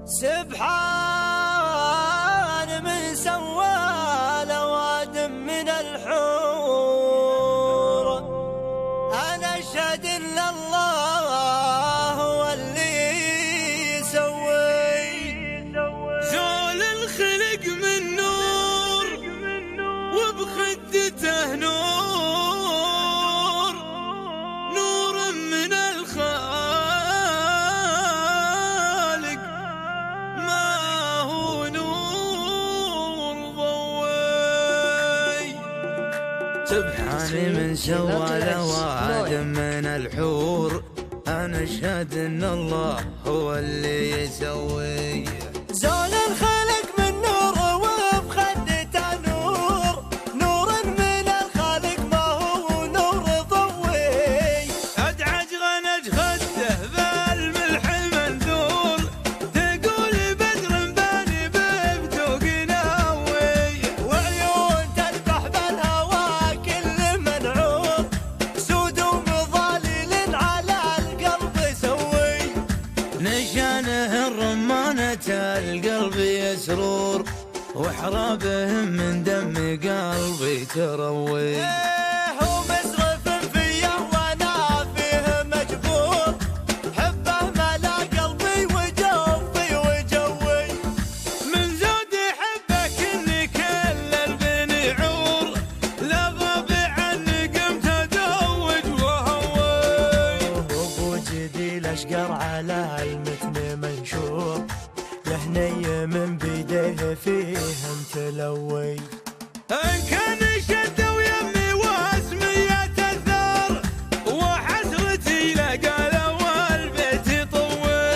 سبحان من سوى الأوادم من الحور. أنا أشهد إن الله هو اللي يسوي. زول الخلق من نور وبخدته نور، نور من الخالق ما هو نور ضوي. سبحان من سوى الأوادم من الحور. أنا أشهد إن الله هو اللي يسوي. زول الخلق من نور وبخدته نور، نور من الخالق ما هو نور ضوي. أدعج غنج خده بالملح منثور، تقول بدر باني بفتوق ناوي. وعيون تذبح بالهوى كل منعور، سود ومظالل على القلب يسوي. نشانه الرمانة القلب يسرور، وحرابهم من دم قلبي تروي. هو مسرف فيه وانا فيه مجبور، حبه ملا قلبي وجوفي وجوي. من زود حبك اني كل البني عور، لا غاب عني قمت ادوج وهوي. وبوجدي الاشقر على المتن منشور، يهني من بيديه فيهم تلوي. ان كان شد ويمي واسمية الثار، وحسرتي لقالوا البيت طوي.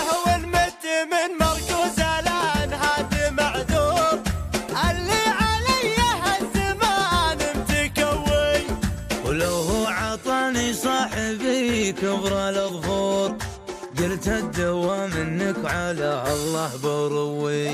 هو المت من مركوز الانهاد معذور، اللي علي هالزمان متكوي. ولو هو عطاني صاحبي كبر الظهور، قلت الدوام منك على الله بروي.